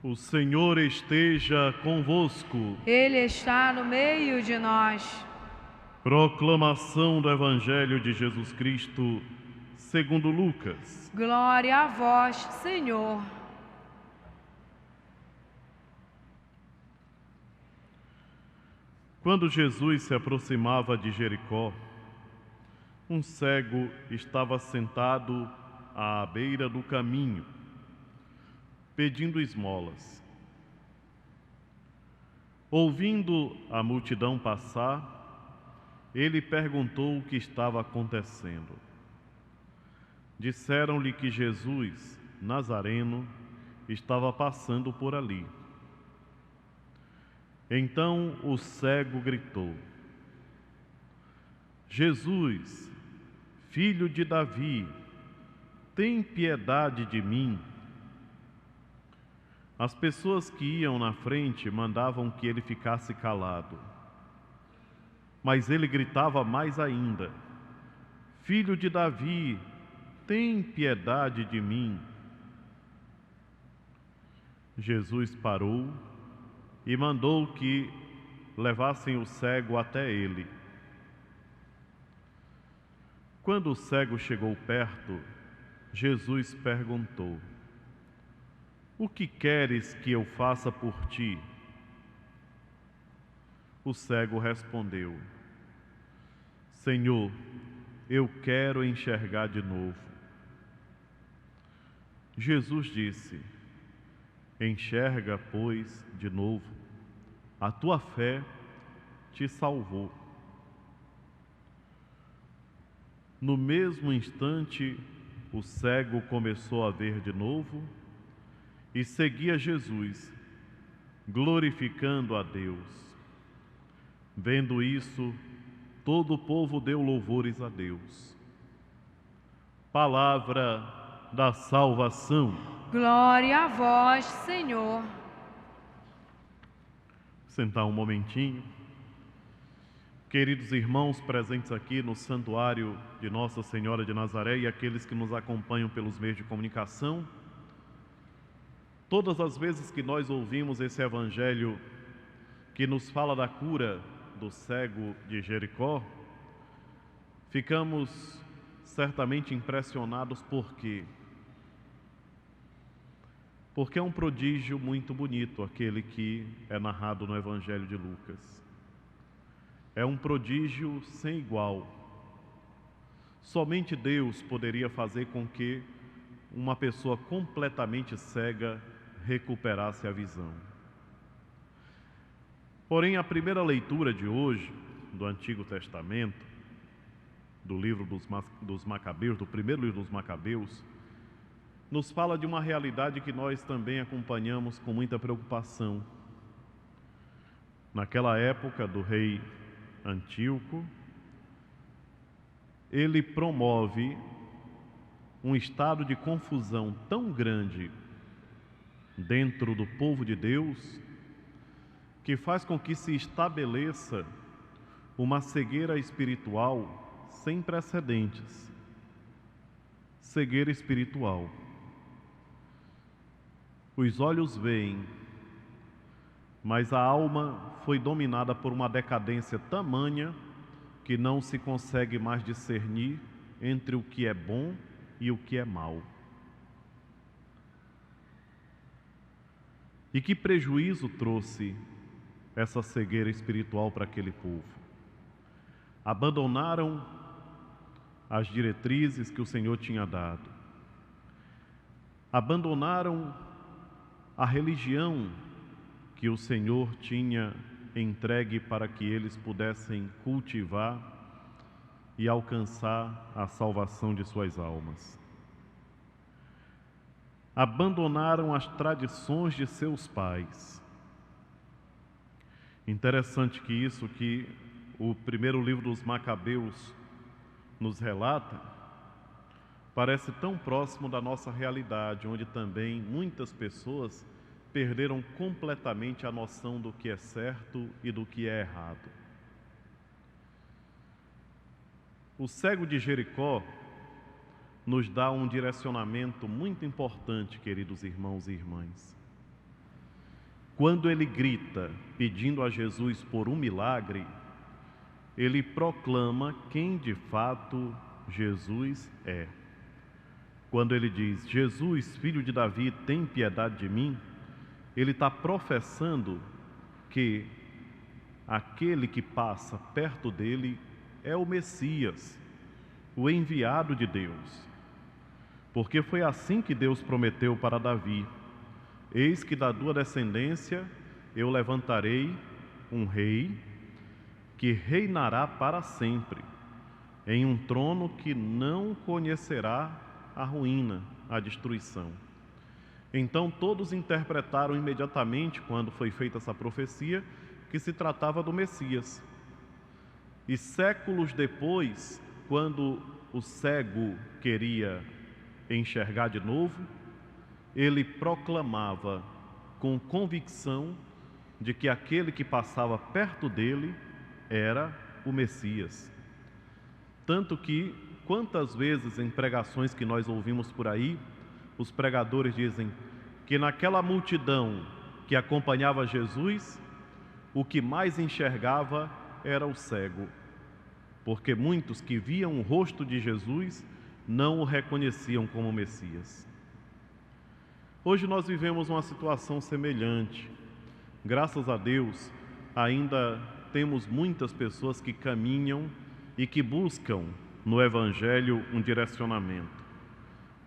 O Senhor esteja convosco. Ele está no meio de nós. Proclamação do Evangelho de Jesus Cristo, segundo Lucas. Glória a vós, Senhor. Quando Jesus se aproximava de Jericó, um cego estava sentado à beira do caminho, pedindo esmolas. Ouvindo a multidão passar, ele perguntou o que estava acontecendo. Disseram-lhe que Jesus, Nazareno, estava passando por ali. Então o cego gritou: Jesus, filho de Davi, tem piedade de mim. As pessoas que iam na frente mandavam que ele ficasse calado. Mas ele gritava mais ainda: Filho de Davi, tem piedade de mim. Jesus parou e mandou que levassem o cego até ele. Quando o cego chegou perto, Jesus perguntou: O que queres que eu faça por ti? O cego respondeu: Senhor, eu quero enxergar de novo. Jesus disse: Enxerga, pois, de novo. A tua fé te salvou. No mesmo instante, o cego começou a ver de novo e seguia Jesus, glorificando a Deus. Vendo isso, todo o povo deu louvores a Deus. Palavra da salvação. Glória a vós, Senhor. Sentar um momentinho. Queridos irmãos presentes aqui no santuário de Nossa Senhora de Nazaré e aqueles que nos acompanham pelos meios de comunicação, todas as vezes que nós ouvimos esse evangelho que nos fala da cura do cego de Jericó, ficamos certamente impressionados porque é um prodígio muito bonito aquele que é narrado no Evangelho de Lucas. É um prodígio sem igual. Somente Deus poderia fazer com que uma pessoa completamente cega recuperasse a visão. Porém, a primeira leitura de hoje, do Antigo Testamento, do livro dos Macabeus, do primeiro livro dos Macabeus, nos fala de uma realidade que nós também acompanhamos com muita preocupação. Naquela época do rei Antíoco, ele promove um estado de confusão tão grande dentro do povo de Deus, que faz com que se estabeleça uma cegueira espiritual sem precedentes. Cegueira espiritual. Os olhos veem, mas a alma foi dominada por uma decadência tamanha que não se consegue mais discernir entre o que é bom e o que é mal. E que prejuízo trouxe essa cegueira espiritual para aquele povo? Abandonaram as diretrizes que o Senhor tinha dado. Abandonaram a religião que o Senhor tinha entregue para que eles pudessem cultivar e alcançar a salvação de suas almas. Abandonaram as tradições de seus pais. Interessante que isso que o primeiro livro dos Macabeus nos relata, parece tão próximo da nossa realidade, onde também muitas pessoas perderam completamente a noção do que é certo e do que é errado. O cego de Jericó nos dá um direcionamento muito importante, queridos irmãos e irmãs. quando ele grita pedindo a Jesus por um milagre, ele proclama quem de fato Jesus é. Quando ele diz, Jesus, filho de Davi, tem piedade de mim, ele está professando que aquele que passa perto dele é o Messias, o enviado de Deus. Porque foi assim que Deus prometeu para Davi: eis que da tua descendência eu levantarei um rei que reinará para sempre, em um trono que não conhecerá a ruína, a destruição. Então todos interpretaram imediatamente, quando foi feita essa profecia, que se tratava do Messias. E séculos depois, quando o cego queria enxergar de novo, ele proclamava com convicção de que aquele que passava perto dele era o Messias. Tanto que, quantas vezes em pregações que nós ouvimos por aí, os pregadores dizem que naquela multidão que acompanhava Jesus, o que mais enxergava era o cego, porque muitos que viam o rosto de Jesus não o reconheciam como Messias. Hoje nós vivemos uma situação semelhante. Graças a Deus, ainda temos muitas pessoas que caminham e que buscam no Evangelho um direcionamento,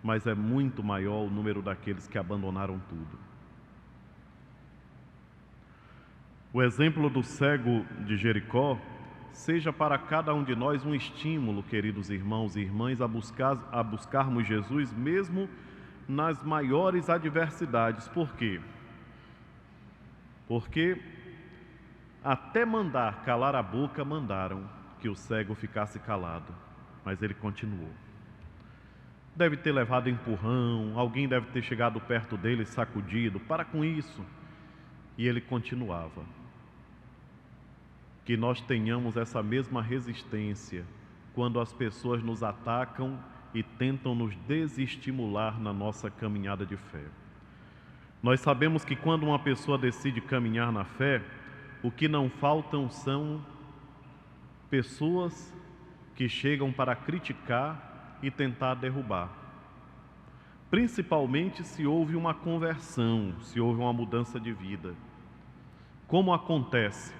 mas é muito maior o número daqueles que abandonaram tudo. O exemplo do cego de Jericó seja para cada um de nós um estímulo, queridos irmãos e irmãs, a buscarmos Jesus mesmo nas maiores adversidades. Por quê? Porque até mandar calar a boca, mandaram que o cego ficasse calado, mas ele continuou. Deve ter levado empurrão, alguém deve ter chegado perto dele, sacudido, para com isso. E ele continuava. Que nós tenhamos essa mesma resistência quando as pessoas nos atacam e tentam nos desestimular na nossa caminhada de fé. Nós sabemos que quando uma pessoa decide caminhar na fé, o que não faltam são pessoas que chegam para criticar e tentar derrubar. Principalmente se houve uma conversão, se houve uma mudança de vida. Como acontece?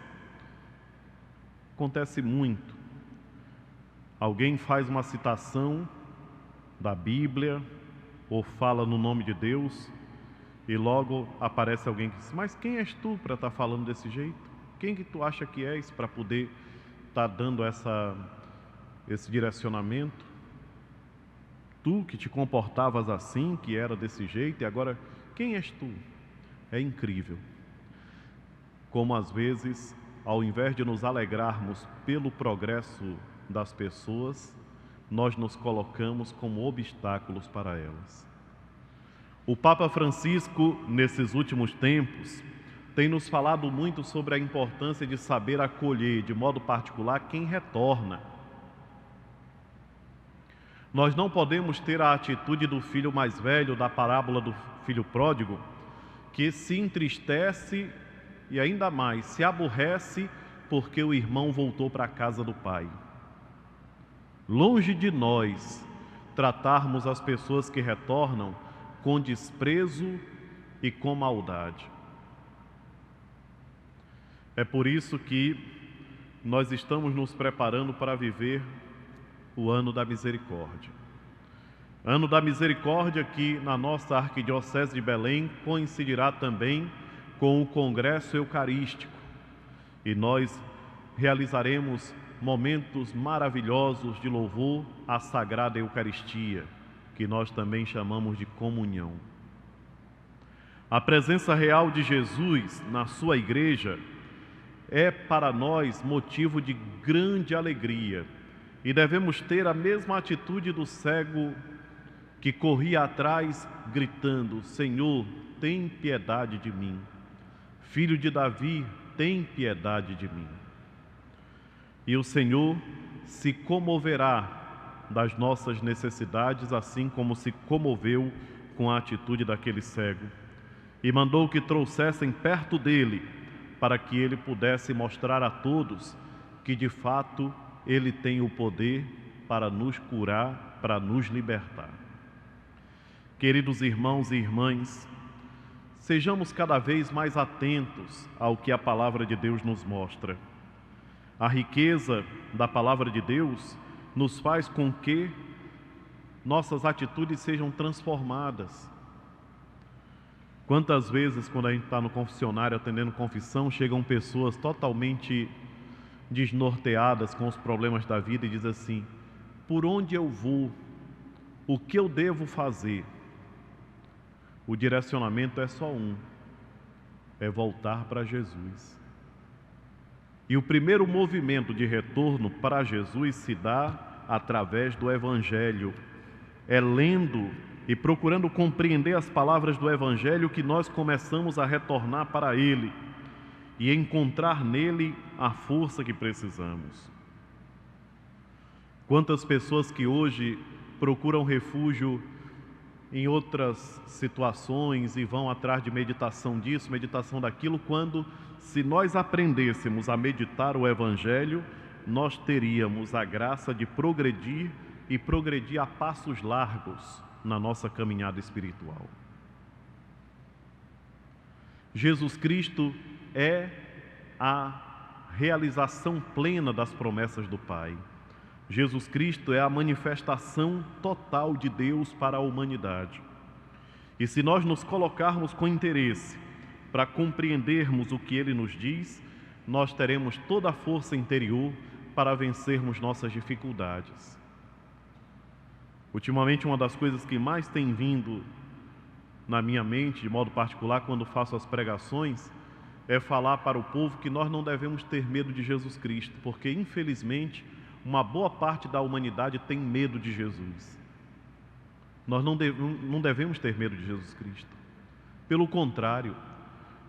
Acontece muito. Alguém faz uma citação da Bíblia ou fala no nome de Deus e logo aparece alguém que diz: mas quem és tu para estar falando desse jeito? Quem que tu acha que és para poder estar dando esse direcionamento? Tu que te comportavas assim, que era desse jeito, e agora quem és tu? É incrível como às vezes, ao invés de nos alegrarmos pelo progresso das pessoas, nós nos colocamos como obstáculos para elas. O Papa Francisco, nesses últimos tempos, tem nos falado muito sobre a importância de saber acolher, de modo particular, quem retorna. Nós não podemos ter a atitude do filho mais velho da parábola do filho pródigo, que se entristece e ainda mais se aborrece porque o irmão voltou para a casa do pai. Longe de nós tratarmos as pessoas que retornam com desprezo e com maldade. É por isso que nós estamos nos preparando para viver o Ano da Misericórdia. Ano da Misericórdia que na nossa Arquidiocese de Belém coincidirá também com o Congresso Eucarístico. E nós realizaremos momentos maravilhosos de louvor à Sagrada Eucaristia, que nós também chamamos de comunhão. A presença real de Jesus na sua igreja é para nós motivo de grande alegria e devemos ter a mesma atitude do cego que corria atrás gritando: Senhor, tem piedade de mim. Filho de Davi, tem piedade de mim. E o Senhor se comoverá das nossas necessidades, assim como se comoveu com a atitude daquele cego. e mandou que trouxessem perto dele, para que ele pudesse mostrar a todos que de fato ele tem o poder para nos curar, para nos libertar. Queridos irmãos e irmãs, sejamos cada vez mais atentos ao que a palavra de Deus nos mostra. A riqueza da palavra de Deus nos faz com que nossas atitudes sejam transformadas. Quantas vezes, quando a gente está no confessionário atendendo confissão, chegam pessoas totalmente desnorteadas com os problemas da vida e dizem assim: por onde eu vou? O que eu devo fazer? O direcionamento é só um: é voltar para Jesus. E o primeiro movimento de retorno para Jesus se dá através do Evangelho. É lendo e procurando compreender as palavras do Evangelho que nós começamos a retornar para Ele e encontrar nele a força que precisamos. Quantas pessoas que hoje procuram refúgio em outras situações e vão atrás de meditação disso, meditação daquilo, quando, se nós aprendêssemos a meditar o Evangelho, nós teríamos a graça de progredir e progredir a passos largos na nossa caminhada espiritual. Jesus Cristo é a realização plena das promessas do Pai. Jesus Cristo é a manifestação total de Deus para a humanidade. E se nós nos colocarmos com interesse para compreendermos o que Ele nos diz, nós teremos toda a força interior para vencermos nossas dificuldades. Ultimamente, uma das coisas que mais tem vindo na minha mente, de modo particular, quando faço as pregações, é falar para o povo que nós não devemos ter medo de Jesus Cristo, porque, infelizmente, uma boa parte da humanidade tem medo de Jesus. Nós não devemos ter medo de Jesus Cristo. Pelo contrário,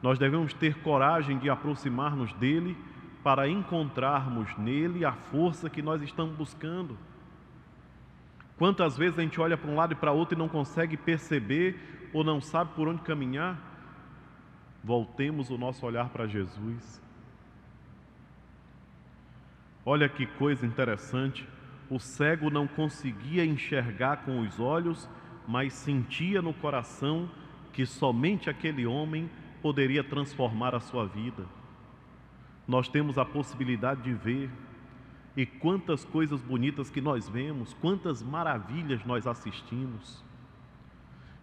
nós devemos ter coragem de aproximar-nos dele para encontrarmos nele a força que nós estamos buscando. Quantas vezes a gente olha para um lado e para outro e não consegue perceber ou não sabe por onde caminhar? Voltemos o nosso olhar para Jesus. Olha que coisa interessante, o cego não conseguia enxergar com os olhos, mas sentia no coração que somente aquele homem poderia transformar a sua vida. Nós temos a possibilidade de ver, e quantas coisas bonitas que nós vemos, quantas maravilhas nós assistimos.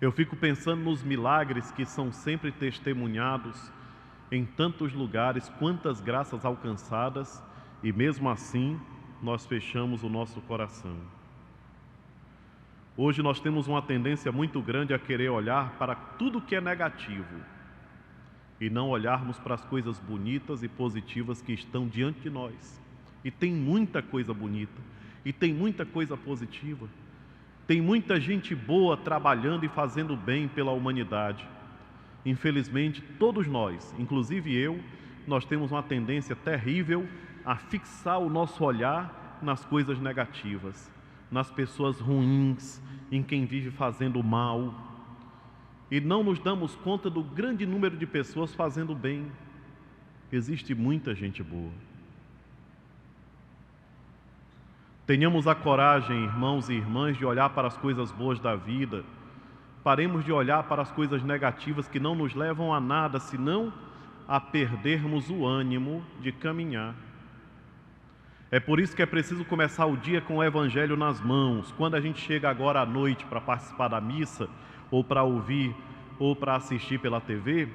Eu fico pensando nos milagres que são sempre testemunhados em tantos lugares, quantas graças alcançadas, e mesmo assim nós fechamos o nosso coração. Hoje nós temos uma tendência muito grande a querer olhar para tudo que é negativo e não olharmos para as coisas bonitas e positivas que estão diante de nós. E tem muita coisa bonita, e tem muita coisa positiva. Tem muita gente boa trabalhando e fazendo bem pela humanidade. Infelizmente, todos nós, inclusive eu, nós temos uma tendência terrível a fixar o nosso olhar nas coisas negativas, nas pessoas ruins, em quem vive fazendo mal. E não nos damos conta do grande número de pessoas fazendo bem. Existe muita gente boa. Tenhamos a coragem, irmãos e irmãs, de olhar para as coisas boas da vida. Paremos de olhar para as coisas negativas que não nos levam a nada, senão a perdermos o ânimo de caminhar. É por isso que é preciso começar o dia com o Evangelho nas mãos. Quando a gente chega agora à noite para participar da missa, ou para ouvir, ou para assistir pela TV,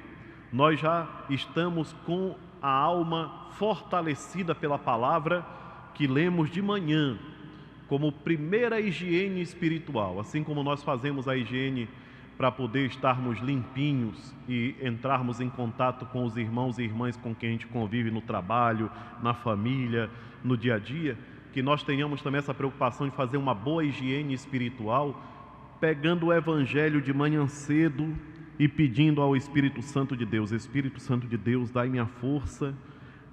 nós já estamos com a alma fortalecida pela palavra que lemos de manhã, como primeira higiene espiritual. Assim como nós fazemos a higiene para poder estarmos limpinhos e entrarmos em contato com os irmãos e irmãs com quem a gente convive no trabalho, na família, no dia a dia, que nós tenhamos também essa preocupação de fazer uma boa higiene espiritual, pegando o Evangelho de manhã cedo e pedindo ao Espírito Santo de Deus: Espírito Santo de Deus, dai-me a força,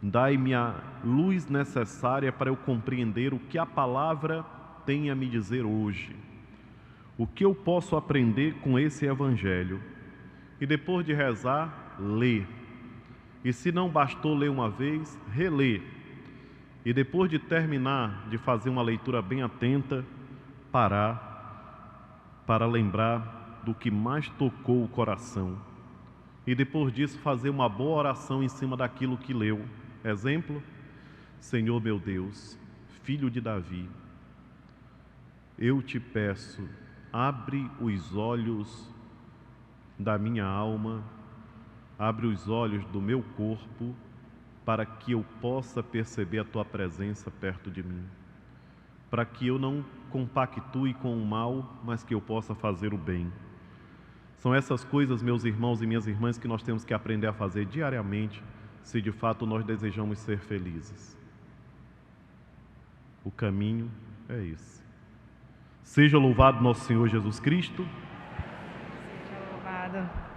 dai-me a luz necessária para eu compreender o que a palavra tem a me dizer hoje. O que eu posso aprender com esse Evangelho? E depois de rezar, lê. E se não bastou ler uma vez, relê. E depois de terminar de fazer uma leitura bem atenta, parar para lembrar do que mais tocou o coração. E depois disso fazer uma boa oração em cima daquilo que leu. Exemplo: Senhor meu Deus, Filho de Davi, eu te peço, abre os olhos da minha alma, abre os olhos do meu corpo, para que eu possa perceber a Tua presença perto de mim, para que eu não compactue com o mal, mas que eu possa fazer o bem. São essas coisas, meus irmãos e minhas irmãs, que nós temos que aprender a fazer diariamente, se de fato nós desejamos ser felizes. O caminho é esse. Seja louvado nosso Senhor Jesus Cristo. Seja louvado.